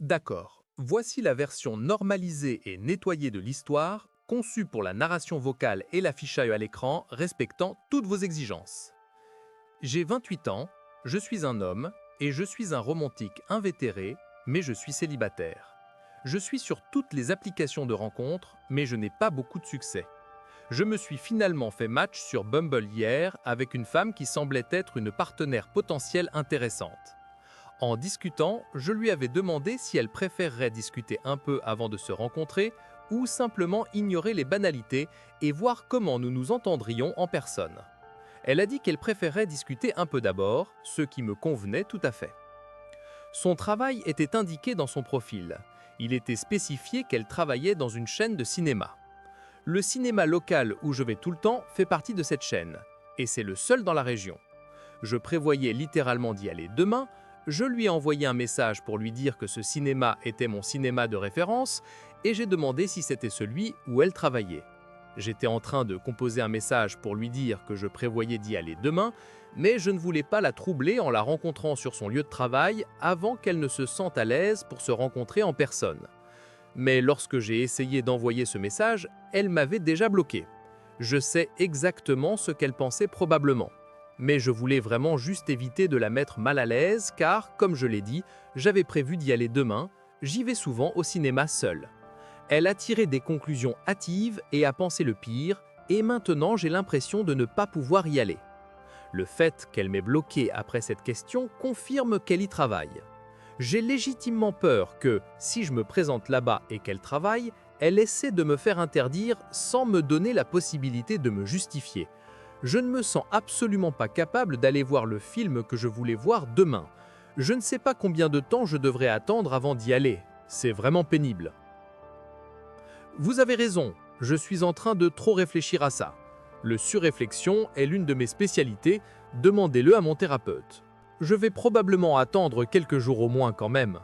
D'accord, voici la version normalisée et nettoyée de l'histoire, conçue pour la narration vocale et l'affichage à l'écran, respectant toutes vos exigences. J'ai 28 ans, je suis un homme, et je suis un romantique invétéré, mais je suis célibataire. Je suis sur toutes les applications de rencontres, mais je n'ai pas beaucoup de succès. Je me suis finalement fait match sur Bumble hier avec une femme qui semblait être une partenaire potentielle intéressante. En discutant, je lui avais demandé si elle préférerait discuter un peu avant de se rencontrer ou simplement ignorer les banalités et voir comment nous nous entendrions en personne. Elle a dit qu'elle préférait discuter un peu d'abord, ce qui me convenait tout à fait. Son travail était indiqué dans son profil. Il était spécifié qu'elle travaillait dans une chaîne de cinéma. Le cinéma local où je vais tout le temps fait partie de cette chaîne, et c'est le seul dans la région. Je prévoyais littéralement d'y aller demain. Je lui ai envoyé un message pour lui dire que ce cinéma était mon cinéma de référence et j'ai demandé si c'était celui où elle travaillait. J'étais en train de composer un message pour lui dire que je prévoyais d'y aller demain, mais je ne voulais pas la troubler en la rencontrant sur son lieu de travail avant qu'elle ne se sente à l'aise pour se rencontrer en personne. Mais lorsque j'ai essayé d'envoyer ce message, elle m'avait déjà bloqué. Je sais exactement ce qu'elle pensait probablement. Mais je voulais vraiment juste éviter de la mettre mal à l'aise car, comme je l'ai dit, j'avais prévu d'y aller demain, j'y vais souvent au cinéma seul. Elle a tiré des conclusions hâtives et a pensé le pire, et maintenant j'ai l'impression de ne pas pouvoir y aller. Le fait qu'elle m'ait bloqué après cette question confirme qu'elle y travaille. J'ai légitimement peur que, si je me présente là-bas et qu'elle travaille, elle essaie de me faire interdire sans me donner la possibilité de me justifier. Je ne me sens absolument pas capable d'aller voir le film que je voulais voir demain. Je ne sais pas combien de temps je devrais attendre avant d'y aller. C'est vraiment pénible. Vous avez raison, je suis en train de trop réfléchir à ça. Le surréflexion est l'une de mes spécialités, demandez-le à mon thérapeute. Je vais probablement attendre quelques jours au moins quand même.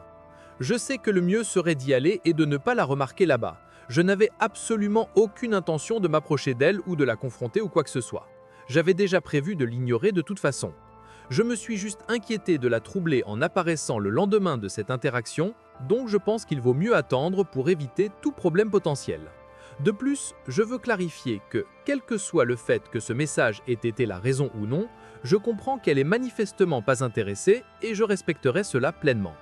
Je sais que le mieux serait d'y aller et de ne pas la remarquer là-bas. Je n'avais absolument aucune intention de m'approcher d'elle ou de la confronter ou quoi que ce soit. J'avais déjà prévu de l'ignorer de toute façon. Je me suis juste inquiété de la troubler en apparaissant le lendemain de cette interaction, donc je pense qu'il vaut mieux attendre pour éviter tout problème potentiel. De plus, je veux clarifier que, quel que soit le fait que ce message ait été la raison ou non, je comprends qu'elle est manifestement pas intéressée et je respecterai cela pleinement.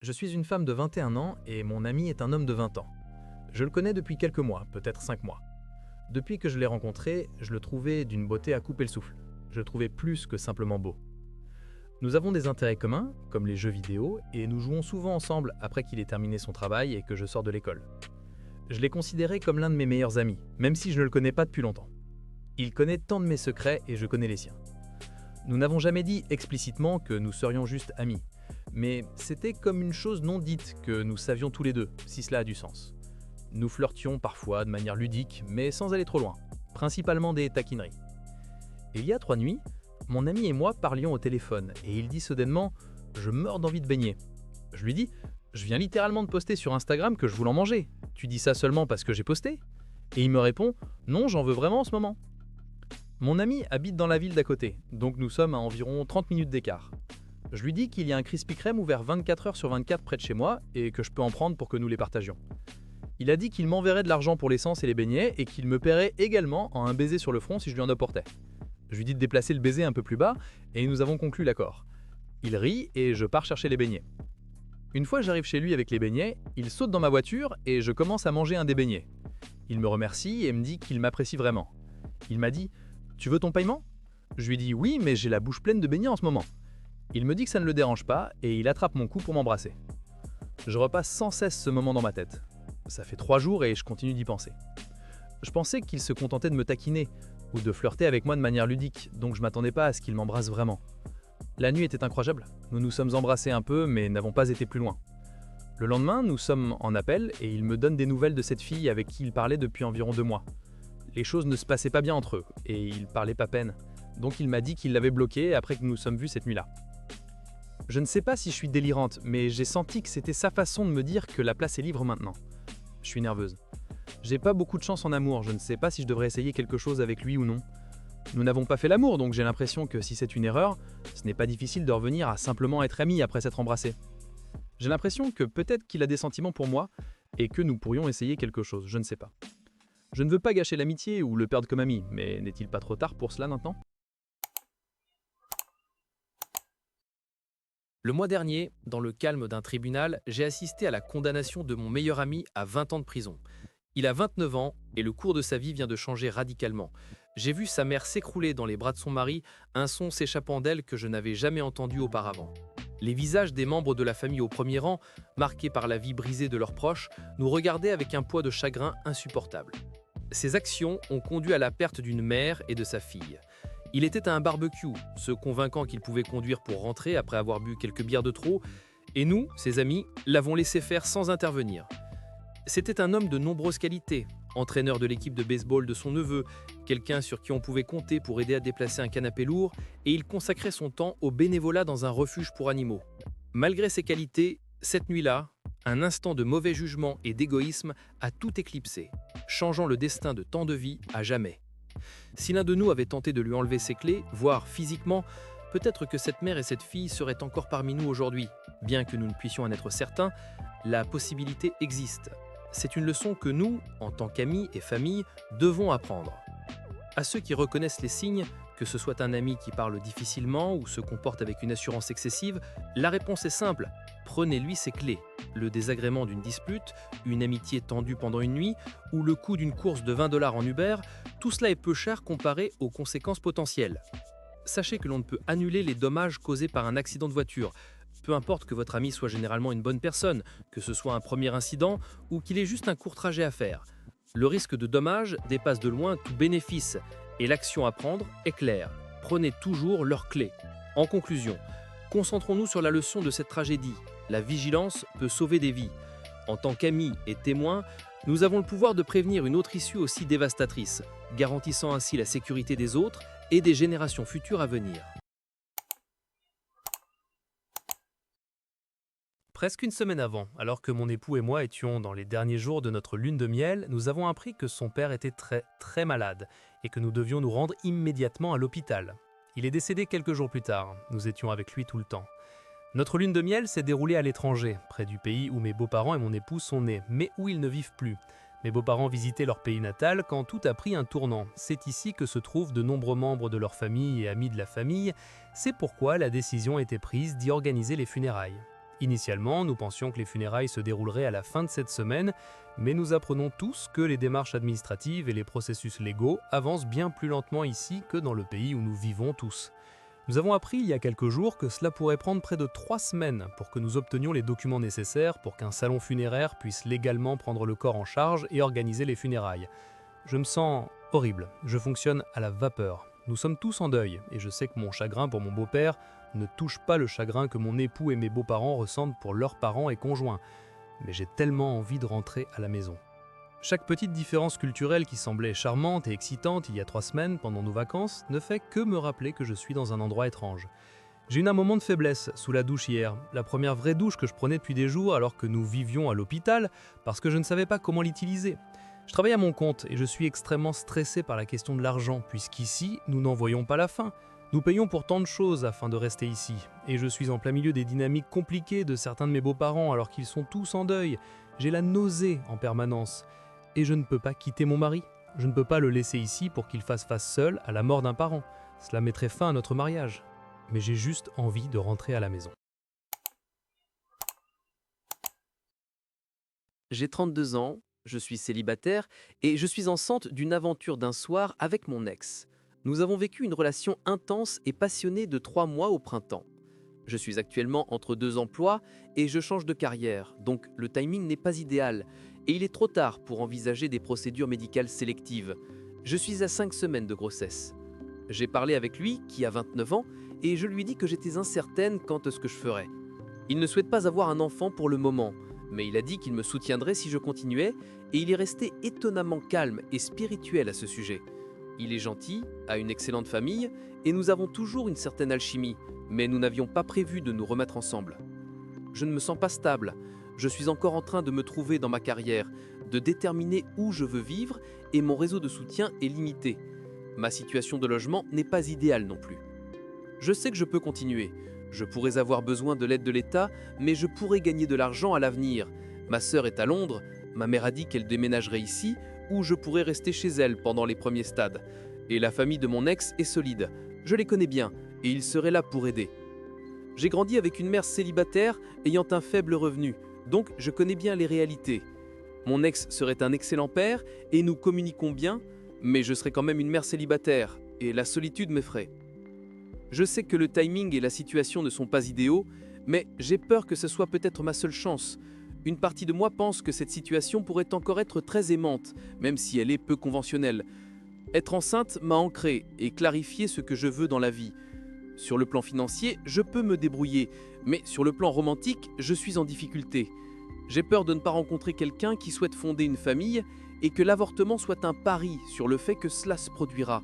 Je suis une femme de 21 ans et mon ami est un homme de 20 ans. Je le connais depuis quelques mois, peut-être 5 mois. Depuis que je l'ai rencontré, je le trouvais d'une beauté à couper le souffle. Je le trouvais plus que simplement beau. Nous avons des intérêts communs, comme les jeux vidéo, et nous jouons souvent ensemble après qu'il ait terminé son travail et que je sors de l'école. Je l'ai considéré comme l'un de mes meilleurs amis, même si je ne le connais pas depuis longtemps. Il connaît tant de mes secrets et je connais les siens. Nous n'avons jamais dit explicitement que nous serions juste amis, mais c'était comme une chose non dite que nous savions tous les deux, si cela a du sens. Nous flirtions parfois de manière ludique, mais sans aller trop loin, principalement des taquineries. Et il y a 3 nuits, mon ami et moi parlions au téléphone, et il dit soudainement « Je meurs d'envie de baigner ». Je lui dis « Je viens littéralement de poster sur Instagram que je voulais en manger. Tu dis ça seulement parce que j'ai posté ?» Et il me répond « Non, j'en veux vraiment en ce moment ». Mon ami habite dans la ville d'à côté, donc nous sommes à environ 30 minutes d'écart. Je lui dis qu'il y a un Krispy Kreme ouvert 24 heures sur 24 près de chez moi et que je peux en prendre pour que nous les partagions. Il a dit qu'il m'enverrait de l'argent pour l'essence et les beignets et qu'il me paierait également en un baiser sur le front si je lui en apportais. Je lui dis de déplacer le baiser un peu plus bas et nous avons conclu l'accord. Il rit et je pars chercher les beignets. Une fois j'arrive chez lui avec les beignets, il saute dans ma voiture et je commence à manger un des beignets. Il me remercie et me dit qu'il m'apprécie vraiment. Il m'a dit « Tu veux ton paiement ?» Je lui dis « Oui, mais j'ai la bouche pleine de beignets en ce moment. » Il me dit que ça ne le dérange pas et il attrape mon cou pour m'embrasser. Je repasse sans cesse ce moment dans ma tête. Ça fait 3 jours et je continue d'y penser. Je pensais qu'il se contentait de me taquiner ou de flirter avec moi de manière ludique, donc je m'attendais pas à ce qu'il m'embrasse vraiment. La nuit était incroyable, nous nous sommes embrassés un peu mais n'avons pas été plus loin. Le lendemain, nous sommes en appel et il me donne des nouvelles de cette fille avec qui il parlait depuis environ 2 mois. Les choses ne se passaient pas bien entre eux et il parlait pas peine, donc il m'a dit qu'il l'avait bloqué après que nous nous sommes vus cette nuit-là. Je ne sais pas si je suis délirante, mais j'ai senti que c'était sa façon de me dire que la place est libre maintenant. Je suis nerveuse. J'ai pas beaucoup de chance en amour, je ne sais pas si je devrais essayer quelque chose avec lui ou non. Nous n'avons pas fait l'amour, donc j'ai l'impression que si c'est une erreur, ce n'est pas difficile de revenir à simplement être amis après s'être embrassés. J'ai l'impression que peut-être qu'il a des sentiments pour moi et que nous pourrions essayer quelque chose, je ne sais pas. Je ne veux pas gâcher l'amitié ou le perdre comme ami, mais n'est-il pas trop tard pour cela maintenant? Le mois dernier, dans le calme d'un tribunal, j'ai assisté à la condamnation de mon meilleur ami à 20 ans de prison. Il a 29 ans et le cours de sa vie vient de changer radicalement. J'ai vu sa mère s'écrouler dans les bras de son mari, un son s'échappant d'elle que je n'avais jamais entendu auparavant. Les visages des membres de la famille au premier rang, marqués par la vie brisée de leurs proches, nous regardaient avec un poids de chagrin insupportable. Ces actions ont conduit à la perte d'une mère et de sa fille. Il était à un barbecue, se convainquant qu'il pouvait conduire pour rentrer après avoir bu quelques bières de trop, et nous, ses amis, l'avons laissé faire sans intervenir. C'était un homme de nombreuses qualités, entraîneur de l'équipe de baseball de son neveu, quelqu'un sur qui on pouvait compter pour aider à déplacer un canapé lourd, et il consacrait son temps au bénévolat dans un refuge pour animaux. Malgré ses qualités, cette nuit-là, un instant de mauvais jugement et d'égoïsme a tout éclipsé, changeant le destin de tant de vies à jamais. Si l'un de nous avait tenté de lui enlever ses clés, voire physiquement, peut-être que cette mère et cette fille seraient encore parmi nous aujourd'hui. Bien que nous ne puissions en être certains, la possibilité existe. C'est une leçon que nous, en tant qu'amis et famille, devons apprendre. À ceux qui reconnaissent les signes, que ce soit un ami qui parle difficilement ou se comporte avec une assurance excessive, la réponse est simple, prenez-lui ses clés. Le désagrément d'une dispute, une amitié tendue pendant une nuit ou le coût d'une course de 20 $ en Uber, tout cela est peu cher comparé aux conséquences potentielles. Sachez que l'on ne peut annuler les dommages causés par un accident de voiture. Peu importe que votre ami soit généralement une bonne personne, que ce soit un premier incident ou qu'il ait juste un court trajet à faire. Le risque de dommage dépasse de loin tout bénéfice et l'action à prendre est claire. Prenez toujours leurs clés. En conclusion, concentrons-nous sur la leçon de cette tragédie. La vigilance peut sauver des vies. En tant qu'amis et témoins, nous avons le pouvoir de prévenir une autre issue aussi dévastatrice, garantissant ainsi la sécurité des autres et des générations futures à venir. Presque une semaine avant, alors que mon époux et moi étions dans les derniers jours de notre lune de miel, nous avons appris que son père était très malade et que nous devions nous rendre immédiatement à l'hôpital. Il est décédé quelques jours plus tard, nous étions avec lui tout le temps. Notre lune de miel s'est déroulée à l'étranger, près du pays où mes beaux-parents et mon époux sont nés, mais où ils ne vivent plus. Mes beaux-parents visitaient leur pays natal quand tout a pris un tournant. C'est ici que se trouvent de nombreux membres de leur famille et amis de la famille. C'est pourquoi la décision a été prise d'y organiser les funérailles. Initialement, nous pensions que les funérailles se dérouleraient à la fin de cette semaine, mais nous apprenons tous que les démarches administratives et les processus légaux avancent bien plus lentement ici que dans le pays où nous vivons tous. Nous avons appris il y a quelques jours que cela pourrait prendre près de 3 semaines pour que nous obtenions les documents nécessaires pour qu'un salon funéraire puisse légalement prendre le corps en charge et organiser les funérailles. Je me sens horrible, je fonctionne à la vapeur. Nous sommes tous en deuil et je sais que mon chagrin pour mon beau-père ne touche pas le chagrin que mon époux et mes beaux-parents ressentent pour leurs parents et conjoints. Mais j'ai tellement envie de rentrer à la maison. Chaque petite différence culturelle qui semblait charmante et excitante il y a 3 semaines pendant nos vacances ne fait que me rappeler que je suis dans un endroit étrange. J'ai eu un moment de faiblesse sous la douche hier, la première vraie douche que je prenais depuis des jours alors que nous vivions à l'hôpital parce que je ne savais pas comment l'utiliser. Je travaille à mon compte et je suis extrêmement stressé par la question de l'argent puisqu'ici, nous n'en voyons pas la fin. Nous payons pour tant de choses afin de rester ici, et je suis en plein milieu des dynamiques compliquées de certains de mes beaux-parents alors qu'ils sont tous en deuil. J'ai la nausée en permanence, et je ne peux pas quitter mon mari. Je ne peux pas le laisser ici pour qu'il fasse face seul à la mort d'un parent. Cela mettrait fin à notre mariage. Mais j'ai juste envie de rentrer à la maison. J'ai 32 ans, je suis célibataire et je suis enceinte d'une aventure d'un soir avec mon ex. Nous avons vécu une relation intense et passionnée de 3 mois au printemps. Je suis actuellement entre 2 emplois et je change de carrière, donc le timing n'est pas idéal et il est trop tard pour envisager des procédures médicales sélectives. Je suis à 5 semaines de grossesse. J'ai parlé avec lui, qui a 29 ans, et je lui dis que j'étais incertaine quant à ce que je ferais. Il ne souhaite pas avoir un enfant pour le moment, mais il a dit qu'il me soutiendrait si je continuais et il est resté étonnamment calme et spirituel à ce sujet. Il est gentil, a une excellente famille et nous avons toujours une certaine alchimie, mais nous n'avions pas prévu de nous remettre ensemble. Je ne me sens pas stable, je suis encore en train de me trouver dans ma carrière, de déterminer où je veux vivre et mon réseau de soutien est limité. Ma situation de logement n'est pas idéale non plus. Je sais que je peux continuer. Je pourrais avoir besoin de l'aide de l'État, mais je pourrais gagner de l'argent à l'avenir. Ma sœur est à Londres, ma mère a dit qu'elle déménagerait ici, ou je pourrais rester chez elle pendant les premiers stades. Et la famille de mon ex est solide. Je les connais bien, et ils seraient là pour aider. J'ai grandi avec une mère célibataire ayant un faible revenu, donc je connais bien les réalités. Mon ex serait un excellent père, et nous communiquons bien, mais je serais quand même une mère célibataire, et la solitude m'effraie. Je sais que le timing et la situation ne sont pas idéaux, mais j'ai peur que ce soit peut-être ma seule chance. Une partie de moi pense que cette situation pourrait encore être très aimante, même si elle est peu conventionnelle. Être enceinte m'a ancré et clarifié ce que je veux dans la vie. Sur le plan financier, je peux me débrouiller, mais sur le plan romantique, je suis en difficulté. J'ai peur de ne pas rencontrer quelqu'un qui souhaite fonder une famille et que l'avortement soit un pari sur le fait que cela se produira.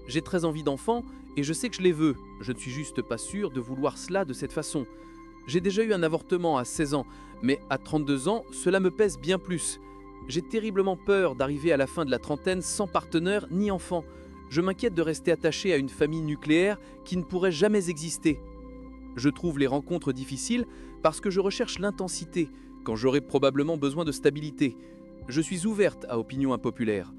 J'ai très envie d'enfants et je sais que je les veux, je ne suis juste pas sûr de vouloir cela de cette façon. J'ai déjà eu un avortement à 16 ans, mais à 32 ans, cela me pèse bien plus. J'ai terriblement peur d'arriver à la fin de la trentaine sans partenaire ni enfant. Je m'inquiète de rester attaché à une famille nucléaire qui ne pourrait jamais exister. Je trouve les rencontres difficiles parce que je recherche l'intensité, quand j'aurai probablement besoin de stabilité. Je suis ouverte à opinions impopulaires.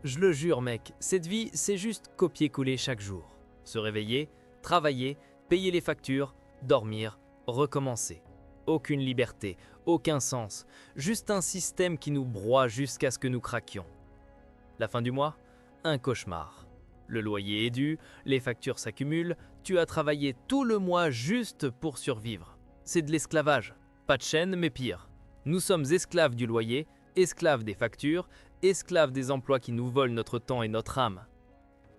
Je le jure mec, cette vie c'est juste copier-coller chaque jour. Se réveiller, travailler, payer les factures, dormir, recommencer. Aucune liberté, aucun sens, juste un système qui nous broie jusqu'à ce que nous craquions. La fin du mois, un cauchemar. Le loyer est dû, les factures s'accumulent, tu as travaillé tout le mois juste pour survivre. C'est de l'esclavage, pas de chaîne mais pire. Nous sommes esclaves du loyer, esclaves des factures, esclaves des emplois qui nous volent notre temps et notre âme.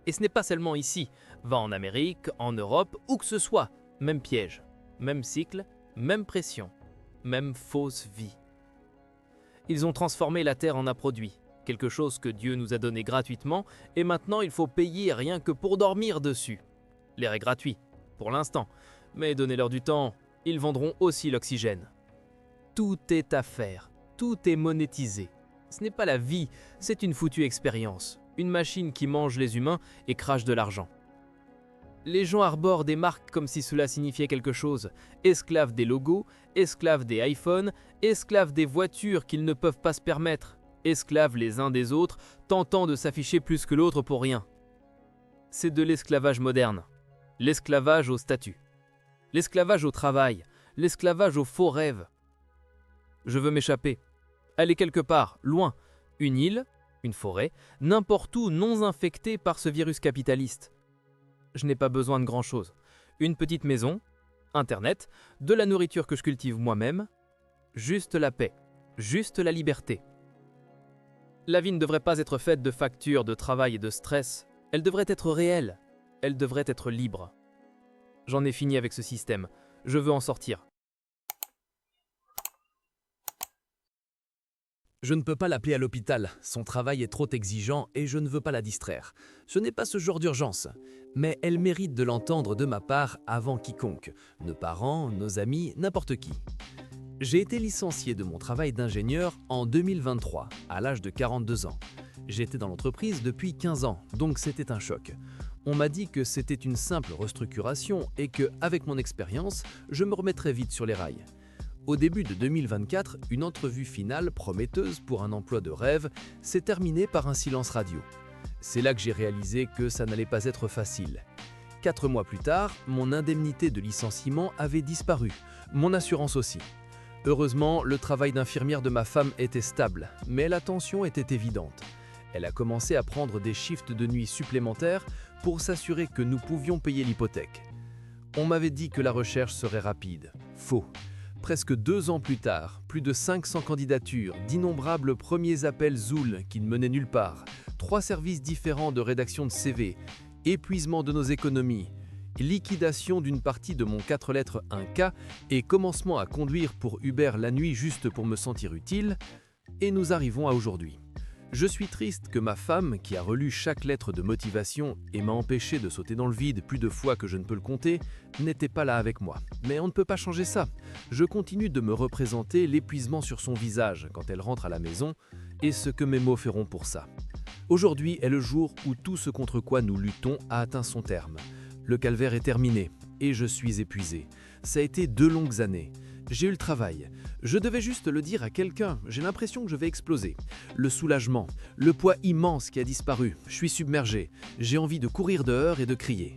Et ce n'est pas seulement ici, va en Amérique, en Europe, où que ce soit, même piège, même cycle, même pression, même fausse vie. Ils ont transformé la terre en un produit, quelque chose que Dieu nous a donné gratuitement, et maintenant il faut payer rien que pour dormir dessus. L'air est gratuit, pour l'instant, mais donnez-leur du temps, ils vendront aussi l'oxygène. Tout est à faire, tout est monétisé. Ce n'est pas la vie, c'est une foutue expérience, une machine qui mange les humains et crache de l'argent. Les gens arborent des marques comme si cela signifiait quelque chose, esclaves des logos, esclaves des iPhones, esclaves des voitures qu'ils ne peuvent pas se permettre, esclaves les uns des autres, tentant de s'afficher plus que l'autre pour rien. C'est de l'esclavage moderne, l'esclavage au statut, l'esclavage au travail, l'esclavage aux faux rêves. Je veux m'échapper, aller quelque part, loin, une île, une forêt, n'importe où non infectée par ce virus capitaliste. Je n'ai pas besoin de grand-chose. Une petite maison, Internet, de la nourriture que je cultive moi-même, juste la paix, juste la liberté. La vie ne devrait pas être faite de factures, de travail et de stress. Elle devrait être réelle. Elle devrait être libre. J'en ai fini avec ce système. Je veux en sortir. Je ne peux pas l'appeler à l'hôpital, son travail est trop exigeant et je ne veux pas la distraire. Ce n'est pas ce genre d'urgence, mais elle mérite de l'entendre de ma part avant quiconque, nos parents, nos amis, n'importe qui. J'ai été licencié de mon travail d'ingénieur en 2023, à l'âge de 42 ans. J'étais dans l'entreprise depuis 15 ans, donc c'était un choc. On m'a dit que c'était une simple restructuration et que, avec mon expérience, je me remettrais vite sur les rails. Au début de 2024, une entrevue finale prometteuse pour un emploi de rêve s'est terminée par un silence radio. C'est là que j'ai réalisé que ça n'allait pas être facile. 4 mois plus tard, mon indemnité de licenciement avait disparu, mon assurance aussi. Heureusement, le travail d'infirmière de ma femme était stable, mais la tension était évidente. Elle a commencé à prendre des shifts de nuit supplémentaires pour s'assurer que nous pouvions payer l'hypothèque. On m'avait dit que la recherche serait rapide. Faux. Presque 2 ans plus tard, plus de 500 candidatures, d'innombrables premiers appels Zool qui ne menaient nulle part, 3 services différents de rédaction de CV, épuisement de nos économies, liquidation d'une partie de mon 4 lettres 1K et commencement à conduire pour Uber la nuit juste pour me sentir utile, et nous arrivons à aujourd'hui. Je suis triste que ma femme, qui a relu chaque lettre de motivation et m'a empêché de sauter dans le vide plus de fois que je ne peux le compter, n'était pas là avec moi. Mais on ne peut pas changer ça. Je continue de me représenter l'épuisement sur son visage quand elle rentre à la maison et ce que mes mots feront pour ça. Aujourd'hui est le jour où tout ce contre quoi nous luttons a atteint son terme. Le calvaire est terminé, et je suis épuisé. Ça a été 2 longues années. J'ai eu le travail. Je devais juste le dire à quelqu'un, j'ai l'impression que je vais exploser. Le soulagement, le poids immense qui a disparu, je suis submergé. J'ai envie de courir dehors et de crier.